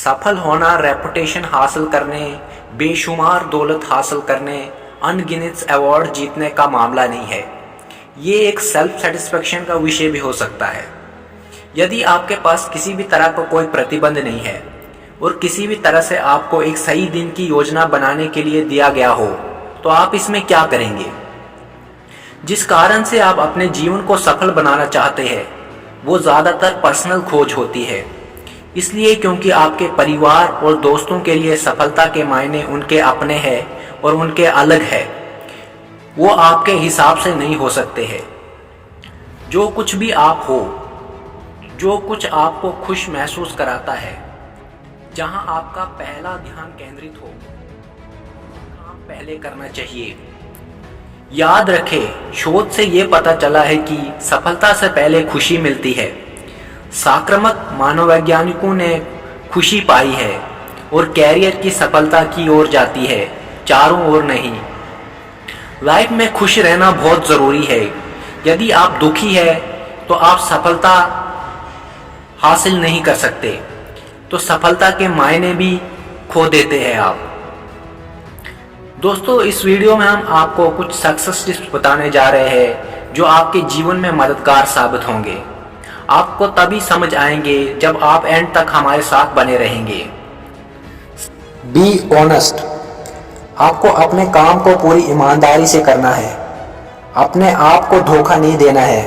सफल होना रेपुटेशन हासिल करने, बेशुमार दौलत हासिल करने, अनगिनत अवार्ड जीतने का मामला नहीं है। ये एक सेल्फ सेटिस्फेक्शन का विषय भी हो सकता है। यदि आपके पास किसी भी तरह का कोई प्रतिबंध नहीं है और किसी भी तरह से आपको एक सही दिन की योजना बनाने के लिए दिया गया हो, तो आप इसमें क्या करेंगे? जिस कारण से आप अपने जीवन को सफल बनाना चाहते हैं वो ज़्यादातर पर्सनल खोज होती है। इसलिए क्योंकि आपके परिवार और दोस्तों के लिए सफलता के मायने उनके अपने हैं और उनके अलग है, वो आपके हिसाब से नहीं हो सकते हैं। जो कुछ भी आप हो, जो कुछ आपको खुश महसूस कराता है, जहां आपका पहला ध्यान केंद्रित हो, काम पहले करना चाहिए। याद रखें, शोध से ये पता चला है कि सफलता से पहले खुशी मिलती है। सकारात्मक मानववैज्ञानिकों ने खुशी पाई है और कैरियर की सफलता की ओर जाती है, चारों ओर नहीं। लाइफ में खुश रहना बहुत ज़रूरी है। यदि आप दुखी है तो आप सफलता हासिल नहीं कर सकते, तो सफलता के मायने भी खो देते हैं आप। दोस्तों, इस वीडियो में हम आपको कुछ सक्सेस टिप्स बताने जा रहे हैं जो आपके जीवन में मददगार साबित होंगे। आपको तभी समझ आएंगे जब आप एंड तक हमारे साथ बने रहेंगे। Be honest. आपको अपने काम को पूरी ईमानदारी से करना है। अपने आप को धोखा नहीं देना है।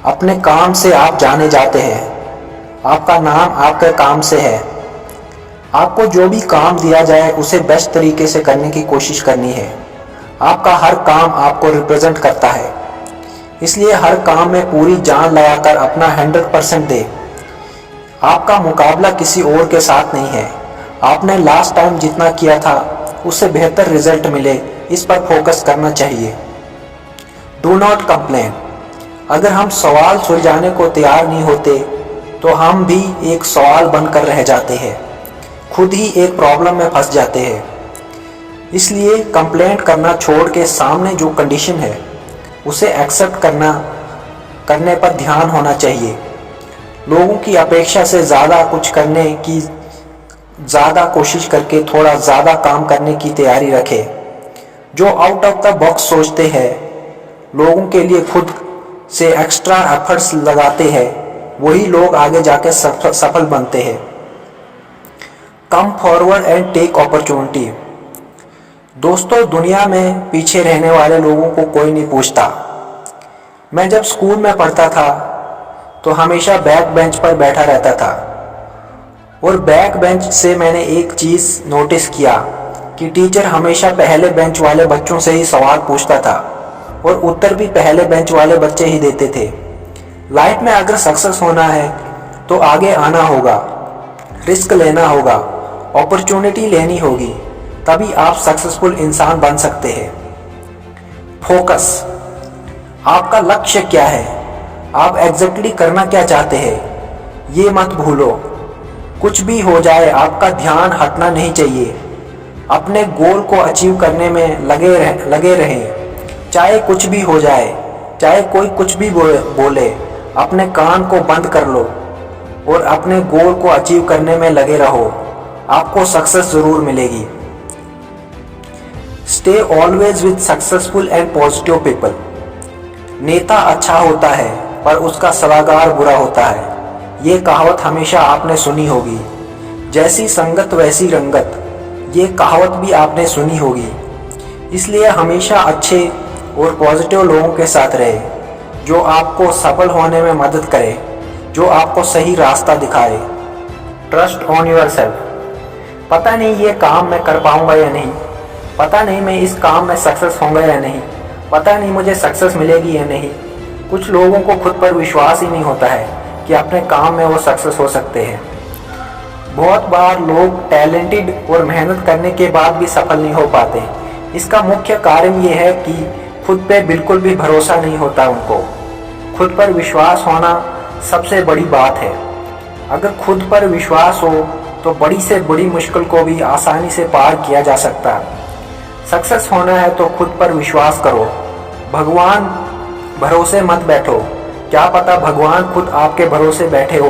अपने काम से आप जाने जाते हैं। आपका नाम आपके काम से है। आपको जो भी काम दिया जाए उसे बेस्ट तरीके से करने की कोशिश करनी है। आपका हर काम आपको रिप्रेजेंट करता है, इसलिए हर काम में पूरी जान लगाकर अपना 100% दे। आपका मुकाबला किसी और के साथ नहीं है। आपने लास्ट टाइम जितना किया था उससे बेहतर रिजल्ट मिले, इस पर फोकस करना चाहिए। Do not complain. अगर हम सवाल सुलझाने को तैयार नहीं होते तो हम भी एक सवाल बनकर रह जाते हैं, खुद ही एक प्रॉब्लम में फंस जाते हैं। इसलिए कंप्लेंट करना छोड़ के सामने जो कंडीशन है उसे एक्सेप्ट करने पर ध्यान होना चाहिए। लोगों की अपेक्षा से ज़्यादा कुछ करने की ज़्यादा कोशिश करके थोड़ा ज़्यादा काम करने की तैयारी रखें। जो आउट ऑफ द बॉक्स सोचते हैं, लोगों के लिए खुद से एक्स्ट्रा एफर्ट्स लगाते हैं, वही लोग आगे जाके सफल बनते हैं। Come forward and take opportunity. दोस्तों, दुनिया में पीछे रहने वाले लोगों को कोई नहीं पूछता। मैं जब स्कूल में पढ़ता था तो हमेशा बैक बेंच पर बैठा रहता था और बैक बेंच से मैंने एक चीज़ नोटिस किया कि टीचर हमेशा पहले बेंच वाले बच्चों से ही सवाल पूछता था और उत्तर भी पहले बेंच वाले बच्चे ही देते थे। लाइफ में अगर सक्सेस होना है तो आगे आना होगा, रिस्क लेना होगा, अपॉर्चुनिटी लेनी होगी, तभी आप सक्सेसफुल इंसान बन सकते हैं। फोकस। आपका लक्ष्य क्या है? आप एग्जैक्टली करना क्या चाहते हैं, ये मत भूलो। कुछ भी हो जाए आपका ध्यान हटना नहीं चाहिए। अपने गोल को अचीव करने में लगे रहें, चाहे कुछ भी हो जाए, चाहे कोई कुछ भी बोले। अपने कान को बंद कर लो और अपने गोल को अचीव करने में लगे रहो। आपको सक्सेस जरूर मिलेगी। Stay always with successful and positive people. नेता अच्छा होता है पर उसका सलाहकार बुरा होता है, ये कहावत हमेशा आपने सुनी होगी। जैसी संगत वैसी रंगत, ये कहावत भी आपने सुनी होगी। इसलिए हमेशा अच्छे और पॉजिटिव लोगों के साथ रहे, जो आपको सफल होने में मदद करे, जो आपको सही रास्ता दिखाए। Trust on yourself. पता नहीं ये काम मैं कर पाऊंगा या नहीं, पता नहीं मैं इस काम में सक्सेस होऊंगा या नहीं, पता नहीं मुझे सक्सेस मिलेगी या नहीं। कुछ लोगों को खुद पर विश्वास ही नहीं होता है कि अपने काम में वो सक्सेस हो सकते हैं। बहुत बार लोग टैलेंटेड और मेहनत करने के बाद भी सफल नहीं हो पाते। इसका मुख्य कारण ये है कि खुद पे बिल्कुल भी भरोसा नहीं होता उनको। खुद पर विश्वास होना सबसे बड़ी बात है। अगर खुद पर विश्वास हो तो बड़ी से बड़ी मुश्किल को भी आसानी से पार किया जा सकता है। सक्सेस होना है तो खुद पर विश्वास करो। भगवान भरोसे मत बैठो, क्या पता भगवान खुद आपके भरोसे बैठे हो।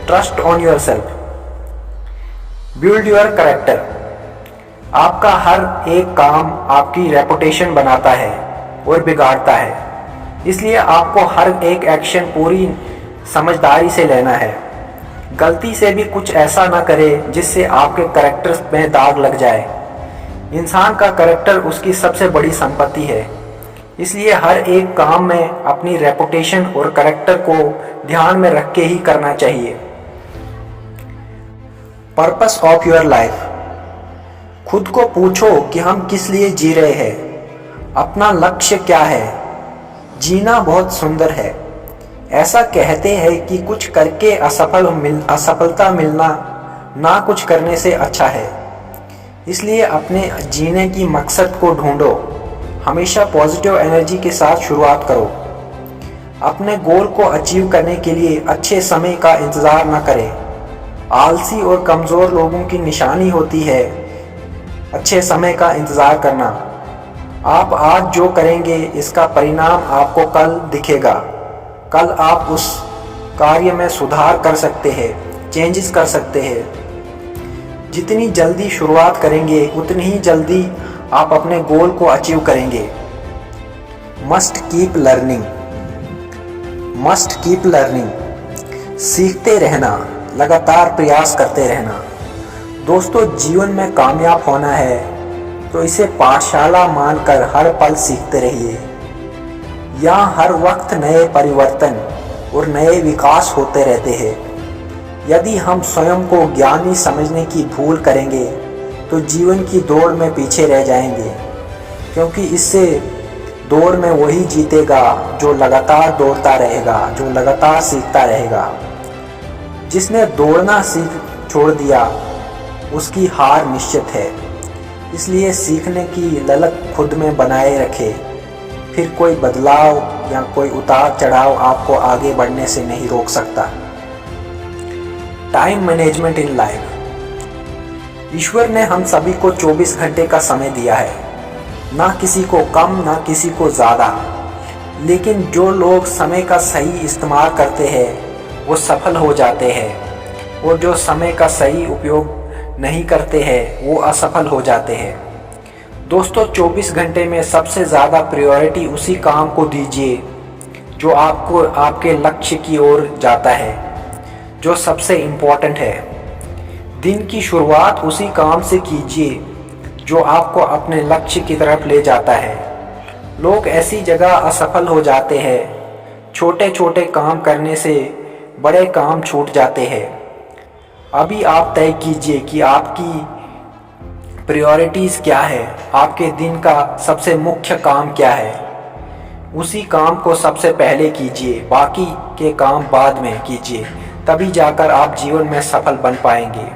Trust on yourself. Build your character. आपका हर एक काम आपकी रेपुटेशन बनाता है और बिगाड़ता है, इसलिए आपको हर एक एक्शन पूरी समझदारी से लेना है। गलती से भी कुछ ऐसा ना करें जिससे आपके करेक्टर में दाग लग जाए। इंसान का करेक्टर उसकी सबसे बड़ी संपत्ति है, इसलिए हर एक काम में अपनी रेपुटेशन और करेक्टर को ध्यान में रख के ही करना चाहिए। Purpose of your life. खुद को पूछो कि हम किस लिए जी रहे हैं, अपना लक्ष्य क्या है। जीना बहुत सुंदर है। ऐसा कहते हैं कि कुछ करके असफलता मिलना ना कुछ करने से अच्छा है। इसलिए अपने जीने की मकसद को ढूंढो। हमेशा पॉजिटिव एनर्जी के साथ शुरुआत करो। अपने गोल को अचीव करने के लिए अच्छे समय का इंतज़ार न करें। आलसी और कमज़ोर लोगों की निशानी होती है अच्छे समय का इंतज़ार करना। आप आज जो करेंगे इसका परिणाम आपको कल दिखेगा। कल आप उस कार्य में सुधार कर सकते हैं, चेंजेस कर सकते हैं। जितनी जल्दी शुरुआत करेंगे उतनी ही जल्दी आप अपने गोल को अचीव करेंगे। Must keep learning. Must keep learning. सीखते रहना, लगातार प्रयास करते रहना। दोस्तों, जीवन में कामयाब होना है तो इसे पाठशाला मानकर हर पल सीखते रहिए। यहाँ हर वक्त नए परिवर्तन और नए विकास होते रहते हैं। यदि हम स्वयं को ज्ञानी समझने की भूल करेंगे तो जीवन की दौड़ में पीछे रह जाएंगे, क्योंकि इससे दौड़ में वही जीतेगा जो लगातार दौड़ता रहेगा, जो लगातार सीखता रहेगा। जिसने दौड़ना छोड़ दिया उसकी हार निश्चित है। इसलिए सीखने की ललक खुद में बनाए रखे, फिर कोई बदलाव या कोई उतार चढ़ाव आपको आगे बढ़ने से नहीं रोक सकता। Time management in life. ईश्वर ने हम सभी को 24 घंटे का समय दिया है, ना किसी को कम ना किसी को ज़्यादा। लेकिन जो लोग समय का सही इस्तेमाल करते हैं वो सफल हो जाते हैं, और जो समय का सही उपयोग नहीं करते हैं वो असफल हो जाते हैं। दोस्तों, 24 घंटे में सबसे ज़्यादा प्रायोरिटी उसी काम को दीजिए जो आपको आपके लक्ष्य की ओर जाता है, जो सबसे इम्पोर्टेंट है। दिन की शुरुआत उसी काम से कीजिए जो आपको अपने लक्ष्य की तरफ ले जाता है। लोग ऐसी जगह असफल हो जाते हैं, छोटे छोटे काम करने से बड़े काम छूट जाते हैं। अभी आप तय कीजिए कि आपकी प्रायोरिटीज़ क्या है, आपके दिन का सबसे मुख्य काम क्या है। उसी काम को सबसे पहले कीजिए, बाकी के काम बाद में कीजिए, तभी जाकर आप जीवन में सफल बन पाएंगे।